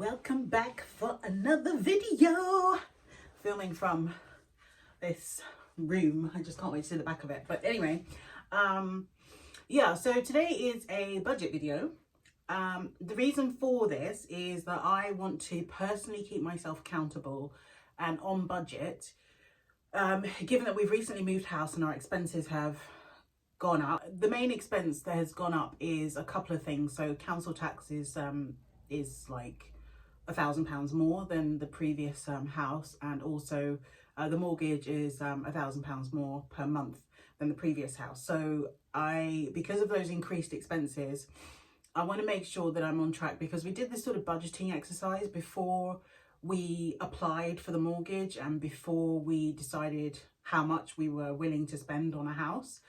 Welcome back for another video. Filming from this room. I just can't wait to see the back of it. But anyway, yeah, so today is a budget video. The reason for this is that I want to personally keep myself accountable and on budget. Given that we've recently moved house and our expenses have gone up. The main expense that has gone up is a couple of things. So council tax is like £1,000 more than the previous house, and also the mortgage is £1,000 more per month than the previous house. So because of those increased expenses, I want to make sure that I'm on track, because we did this sort of budgeting exercise before we applied for the mortgage and before we decided how much we were willing to spend on a house,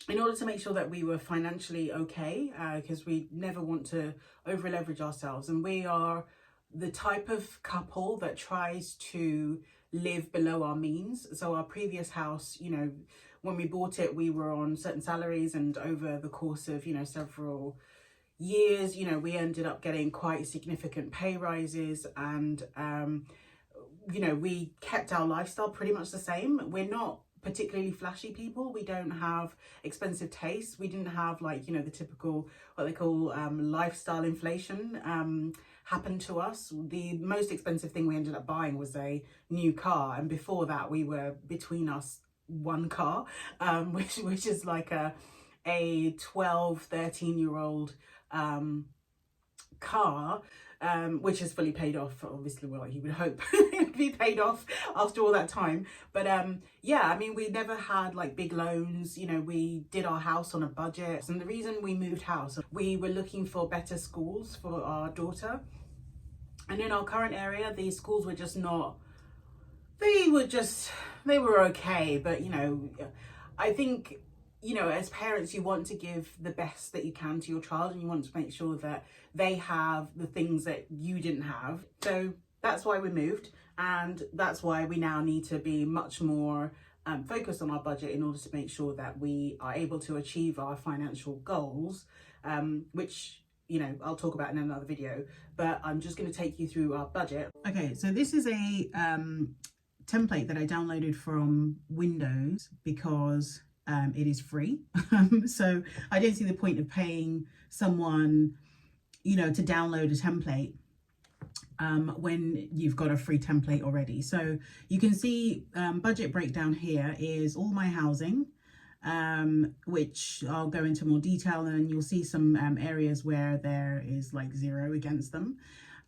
in order to make sure that we were financially okay, because we never want to over leverage ourselves. And we are the type of couple that tries to live below our means. So our previous house, you know, when we bought it, we were on certain salaries, and over the course of, you know, several years, you know, we ended up getting quite significant pay rises, and you know, we kept our lifestyle pretty much the same. We're not particularly flashy people. We don't have expensive tastes. We didn't have, like, you know, the typical what they call lifestyle inflation happen to us. The most expensive thing we ended up buying was a new car, and before that we were between us one car, which is like a 13-year-old car, which is fully paid off. Obviously, well, you would hope it would be paid off after all that time. But yeah, I mean, we never had like big loans. You know, we did our house on a budget. And the reason we moved house, we were looking for better schools for our daughter. And in our current area, these schools were just not, they were okay. But, you know, I think, you know, as parents, you want to give the best that you can to your child, and you want to make sure that they have the things that you didn't have. So that's why we moved, and that's why we now need to be much more focused on our budget in order to make sure that we are able to achieve our financial goals, which, you know, I'll talk about in another video, but I'm just going to take you through our budget. Okay, so this is a template that I downloaded from Windows because it is free. So I don't see the point of paying someone, you know, to download a template when you've got a free template already. So you can see budget breakdown here is all my housing, which I'll go into more detail, and you'll see some areas where there is like 0 against them.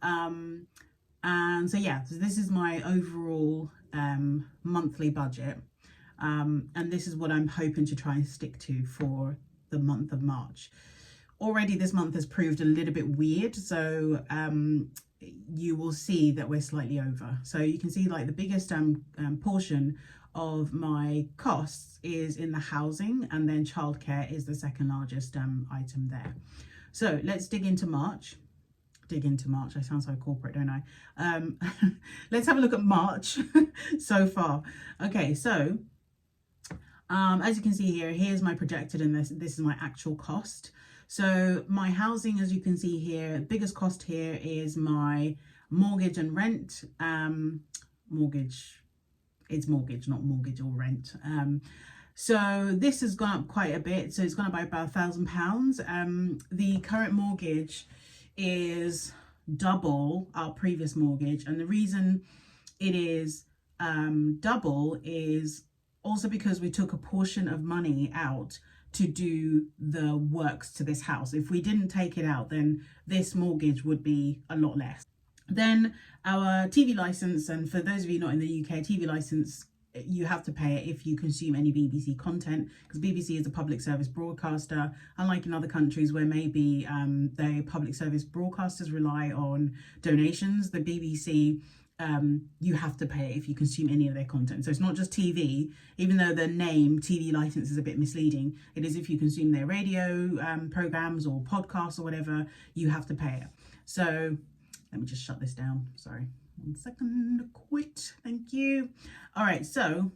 And so yeah, so this is my overall monthly budget. And this is what I'm hoping to try and stick to for the month of March. Already this month has proved a little bit weird, so you will see that we're slightly over. So you can see like the biggest portion of my costs is in the housing, and then childcare is the second largest item there. So let's dig into March. I sound so corporate, don't I? Let's have a look at March so far. Okay, so as you can see here, here's my projected, and this is my actual cost. So my housing, as you can see here, biggest cost here is my mortgage and rent. Mortgage, it's mortgage, not mortgage or rent. So this has gone up quite a bit. So it's gone up by about £1,000. The current mortgage is double our previous mortgage, and the reason it is double is also because we took a portion of money out to do the works to this house. If we didn't take it out, then this mortgage would be a lot less. Then our TV license, and for those of you not in the UK, TV license, you have to pay it if you consume any BBC content, because BBC is a public service broadcaster, unlike in other countries where maybe the public service broadcasters rely on donations. The BBC, you have to pay if you consume any of their content. So it's not just TV, even though the name TV license is a bit misleading. It is if you consume their radio programs or podcasts or whatever, you have to pay it. So let me just shut this down. Sorry, 1 second, quit. Thank you. All right, so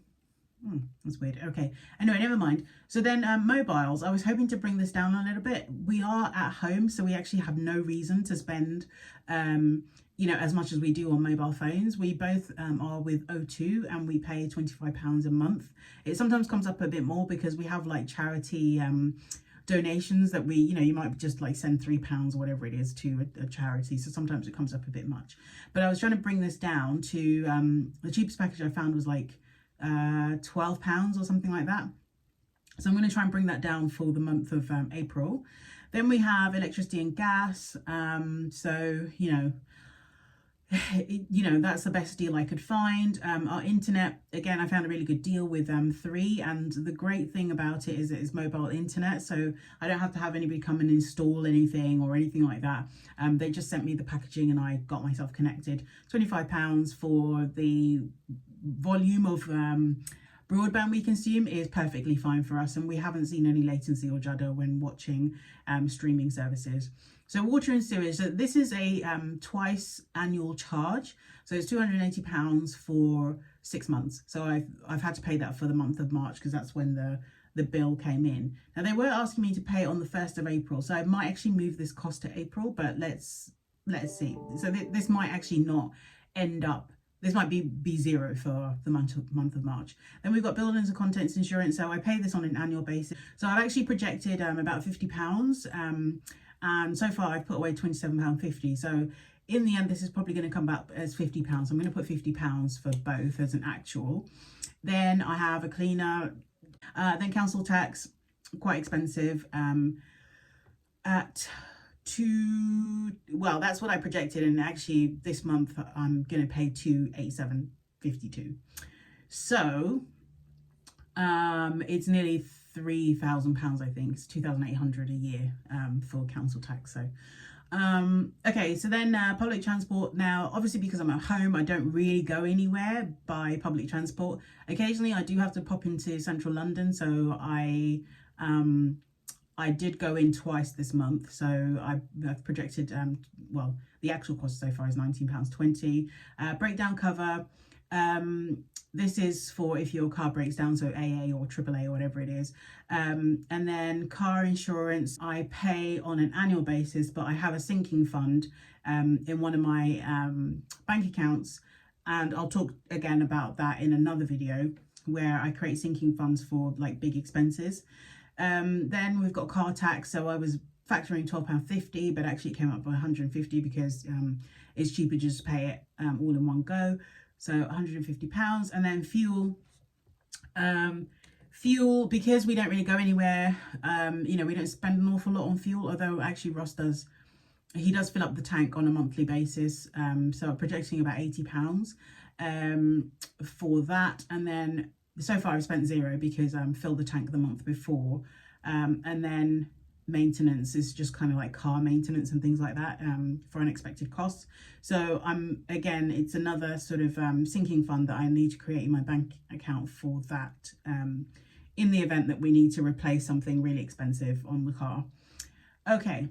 That's weird. Okay. Anyway, never mind. So then mobiles, I was hoping to bring this down a little bit. We are at home, so we actually have no reason to spend, as much as we do on mobile phones. We both are with O2 and we pay £25 a month. It sometimes comes up a bit more because we have like charity donations that we, you might just like send £3 or whatever it is to a charity. So sometimes it comes up a bit much. But I was trying to bring this down to the cheapest package I found was like £12 or something like that. So I'm going to try and bring that down for the month of April. Then we have electricity and gas. So that's the best deal I could find. Our internet, again, I found a really good deal with 3, and the great thing about it is it's mobile internet, so I don't have to have anybody come and install anything or anything like that. They just sent me the packaging and I got myself connected. £25 for the volume of broadband we consume is perfectly fine for us, and we haven't seen any latency or judder when watching streaming services. So water and sewage, so this is a twice annual charge, so it's £280 for 6 months. So I've had to pay that for the month of March because that's when the bill came in. Now they were asking me to pay on the 1st of April, so I might actually move this cost to April, but let's see. So this might actually not end up. This might be zero for the month of March. Then we've got buildings and contents insurance. So I pay this on an annual basis. So I've actually projected about £50. And so far I've put away £27.50. So in the end, this is probably going to come back as £50. I'm going to put £50 for both as an actual. Then I have a cleaner. Then council tax, quite expensive. That's what I projected, and actually this month I'm gonna pay £287.52. So it's nearly £3,000, I think. It's £2,800 a year for council tax. So okay, so then public transport. Now obviously because I'm at home, I don't really go anywhere by public transport. Occasionally I do have to pop into central London, so I did go in twice this month, so I've projected, the actual cost so far is £19.20. Breakdown cover, this is for if your car breaks down, so AA or AAA or whatever it is. And then car insurance, I pay on an annual basis, but I have a sinking fund in one of my bank accounts, and I'll talk again about that in another video where I create sinking funds for like big expenses. Then we've got car tax, so I was factoring £12.50, but actually it came up by £150 because it's cheaper just to pay it all in one go. So £150. And then fuel, because we don't really go anywhere, we don't spend an awful lot on fuel, although actually Ross does. He does fill up the tank on a monthly basis, so I'm projecting about £80 for that. And then so far I've spent £0 because filled the tank the month before, and then maintenance is just kind of like car maintenance and things like that for unexpected costs. So again, it's another sort of sinking fund that I need to create in my bank account for that in the event that we need to replace something really expensive on the car. Okay.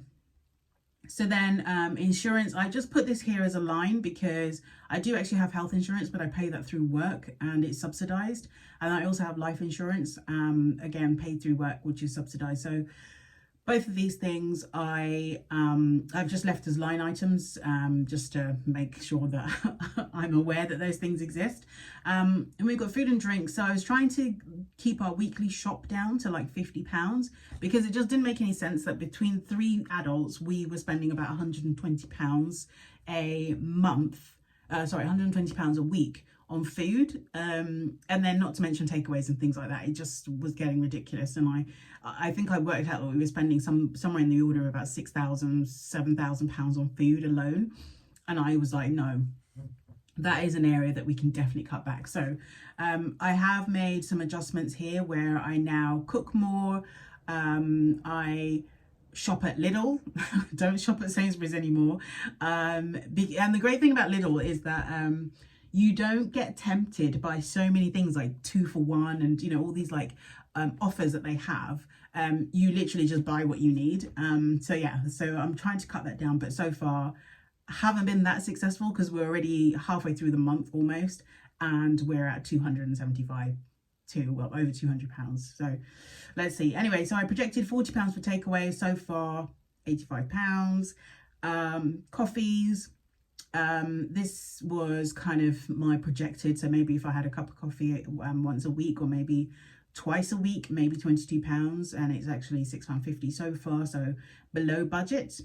So then insurance, I just put this here as a line because I do actually have health insurance, but I pay that through work and it's subsidized. And I also have life insurance, again, paid through work, which is subsidized. So both of these things I've just left as line items just to make sure that I'm aware that those things exist. And we've got food and drink. So I was trying to keep our weekly shop down to like £50 because it just didn't make any sense that between 3 adults, we were spending about £120 a month, £120 a week on food, and then not to mention takeaways and things like that. It just was getting ridiculous, and I think I worked out that we were spending somewhere in the order of about £6,000, £7,000 on food alone, and I was like, no, that is an area that we can definitely cut back. So I have made some adjustments here where I now cook more. I shop at Lidl, don't shop at Sainsbury's anymore, and the great thing about Lidl is that you don't get tempted by so many things like 2 for 1 and all these like offers that they have. You literally just buy what you need. So I'm trying to cut that down, but so far haven't been that successful because we're already halfway through the month almost, and we're at 275 to, well, over £200. So let's see. Anyway, so I projected £40 for takeaway. So far, £85. Coffees. This was kind of my projected. So maybe if I had a cup of coffee once a week, or maybe twice a week, maybe £22, and it's actually £6.50 so far. So below budget.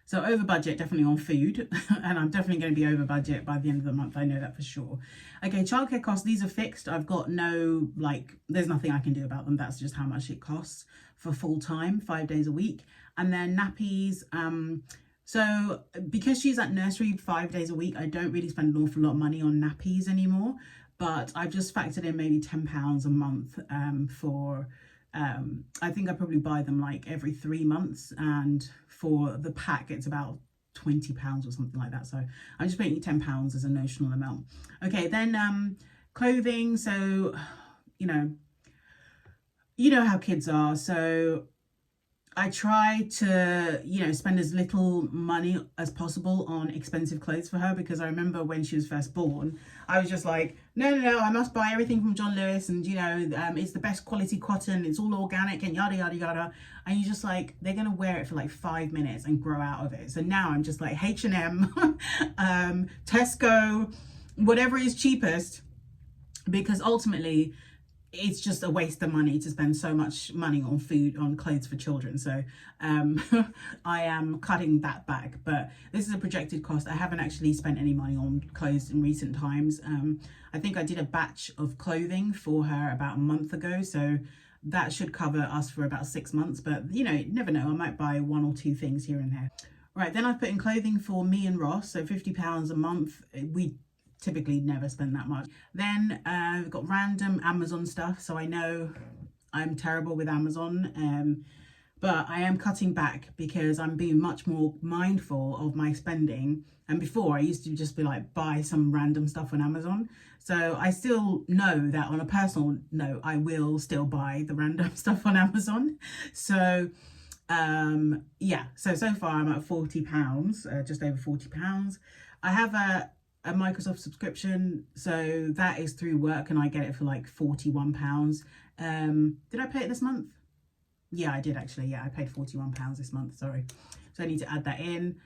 So over budget definitely on food, and I'm definitely going to be over budget by the end of the month. I know that for sure. Okay, childcare costs, these are fixed. I've got no, like, there's nothing I can do about them. That's just how much it costs for full time, 5 days a week. And then nappies, so because she's at nursery 5 days a week, I don't really spend an awful lot of money on nappies anymore, but I've just factored in maybe £10 a month for I think I probably buy them like every 3 months, and for the pack it's about £20 or something like that. So I'm just paying £10 as a notional amount. Okay, then clothing. So you know how kids are, so I try to, spend as little money as possible on expensive clothes for her, because I remember when she was first born, I was just like, no, I must buy everything from John Lewis, and, it's the best quality cotton, it's all organic, and yada, yada, yada. And you're just like, they're going to wear it for like 5 minutes and grow out of it. So now I'm just like H&M, Tesco, whatever is cheapest, because ultimately it's just a waste of money to spend so much money on food, on clothes for children. So I am cutting that back, but this is a projected cost. I haven't actually spent any money on clothes in recent times. I think I did a batch of clothing for her about a month ago, so that should cover us for about 6 months, but you never know, I might buy 1 or 2 things here and there. Right, then I've put in clothing for me and Ross, so £50 a month. We typically never spend that much. Then we've got random Amazon stuff. So I know I'm terrible with Amazon, but I am cutting back because I'm being much more mindful of my spending. And before, I used to just be like, buy some random stuff on Amazon. So I still know that on a personal note, I will still buy the random stuff on Amazon. So yeah, so far I'm at £40, just over £40. I have a Microsoft subscription, so that is through work, and I get it for like £41. Did I pay it this month? Yeah, I did actually. Yeah, I paid £41 this month, sorry. So I need to add that in.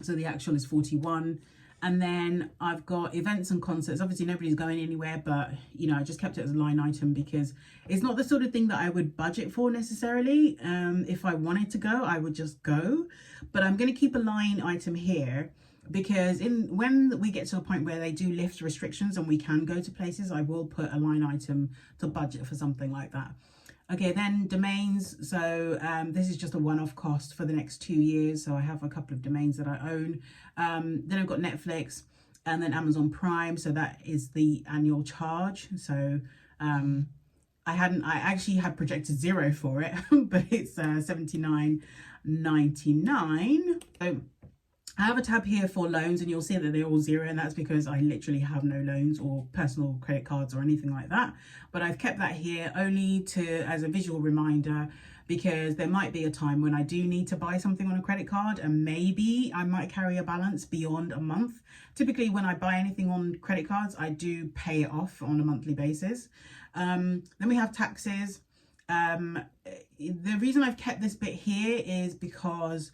So the actual is 41. And then I've got events and concerts. Obviously nobody's going anywhere, but I just kept it as a line item because it's not the sort of thing that I would budget for necessarily. If I wanted to go, I would just go, but I'm going to keep a line item here because when we get to a point where they do lift restrictions and we can go to places, I will put a line item to budget for something like that. Okay, then domains. So this is just a one-off cost for the next 2 years. So I have a couple of domains that I own. Then I've got Netflix and then Amazon Prime. So that is the annual charge. So I actually had projected 0 for it, but it's $79.99. So I have a tab here for loans, and you'll see that they're all 0, and that's because I literally have no loans or personal credit cards or anything like that. But I've kept that here only as a visual reminder, because there might be a time when I do need to buy something on a credit card, and maybe I might carry a balance beyond a month. Typically when I buy anything on credit cards, I do pay it off on a monthly basis. Then we have taxes. The reason I've kept this bit here is because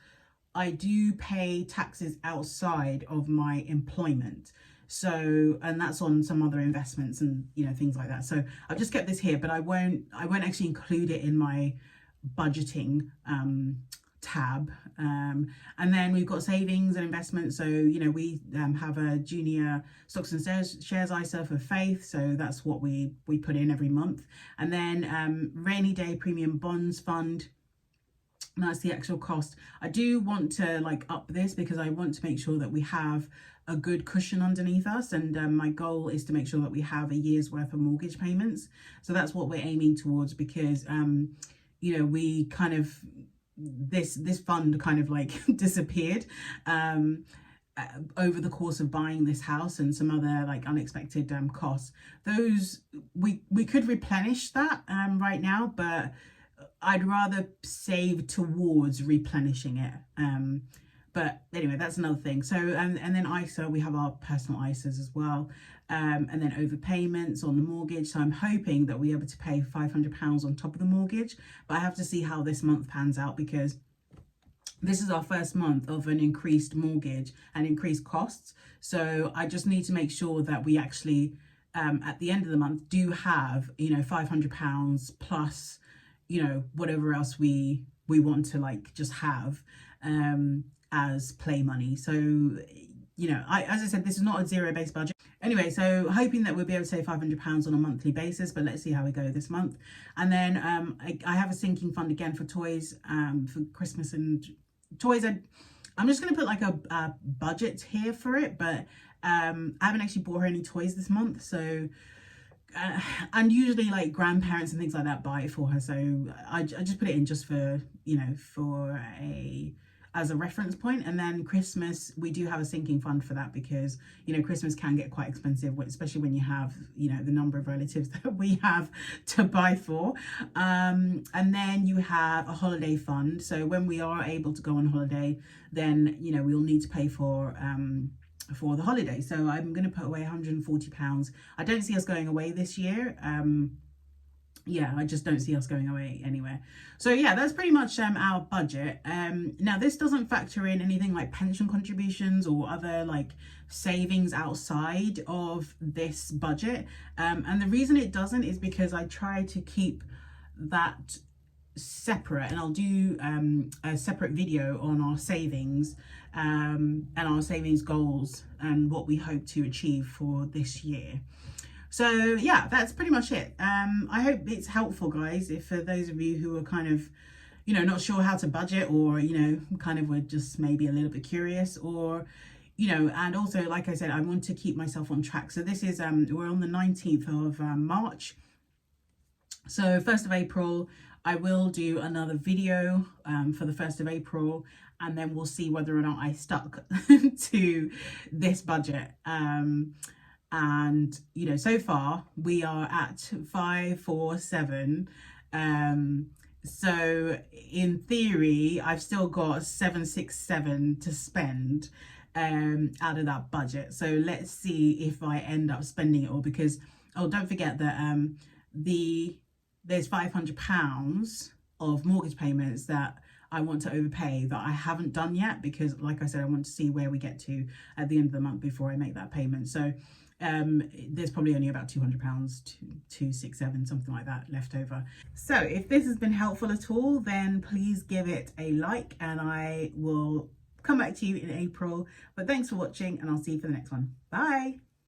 I do pay taxes outside of my employment. So, and that's on some other investments and, things like that. So I've just kept this here, but I won't actually include it in my budgeting tab. And then we've got savings and investments. So, we have a junior stocks and shares ISA for Faith. So that's what we put in every month. And then rainy day premium bonds fund. That's the actual cost. I do want to up this because I want to make sure that we have a good cushion underneath us, and my goal is to make sure that we have a year's worth of mortgage payments. So that's what we're aiming towards, because we kind of this fund kind of disappeared over the course of buying this house, and some other unexpected costs. Those we could replenish that right now, but I'd rather save towards replenishing it. But anyway, that's another thing. So and then ISA, we have our personal ISAs as well, and then overpayments on the mortgage. So I'm hoping that we're able to pay £500 on top of the mortgage, but I have to see how this month pans out, because this is our first month of an increased mortgage and increased costs. So I just need to make sure that we actually at the end of the month do have, you know, £500 plus, you know, whatever else we want to like just have as play money. So, you know, as I said, this is not a zero-based budget. Anyway, so hoping that we'll be able to save £500 on a monthly basis, but let's see how we go this month. And then I have a sinking fund again for toys for Christmas and toys. I'm just going to put like a budget here for it, but I haven't actually bought her any toys this month. So and usually like grandparents and things like that buy it for her, so I just put it in just for, you know, for as a reference point. And then Christmas, we do have a sinking fund for that, because, you know, Christmas can get quite expensive, especially when you have, you know, the number of relatives that we have to buy for. And then you have a holiday fund, so when we are able to go on holiday, then, you know, we'll need to pay for the holiday. So I'm going to put away £140. I don't see us going away this year. Yeah, I just don't see us going away anywhere. So yeah, that's pretty much our budget. Now this doesn't factor in anything like pension contributions or other like savings outside of this budget. And the reason it doesn't is because I try to keep that separate, and I'll do a separate video on our savings and our savings goals and what we hope to achieve for this year. So yeah, that's pretty much it. I hope it's helpful, guys, if for those of you who are kind of, you know, not sure how to budget, or, you know, kind of were just maybe a little bit curious, or, you know, and also, like I said, I want to keep myself on track. So this is we're on the 19th of March. So 1st of April, I will do another video for the 1st of April, and then we'll see whether or not I stuck to this budget. And, you know, so far we are at 547. So in theory, I've still got 767 to spend out of that budget. So let's see if I end up spending it all, because, oh, don't forget that there's £500 of mortgage payments that I want to overpay that I haven't done yet, because, like I said, I want to see where we get to at the end of the month before I make that payment. So there's probably only about £200, 267, something like that left over. So if this has been helpful at all, then please give it a like, and I will come back to you in April. But thanks for watching, and I'll see you for the next one. Bye.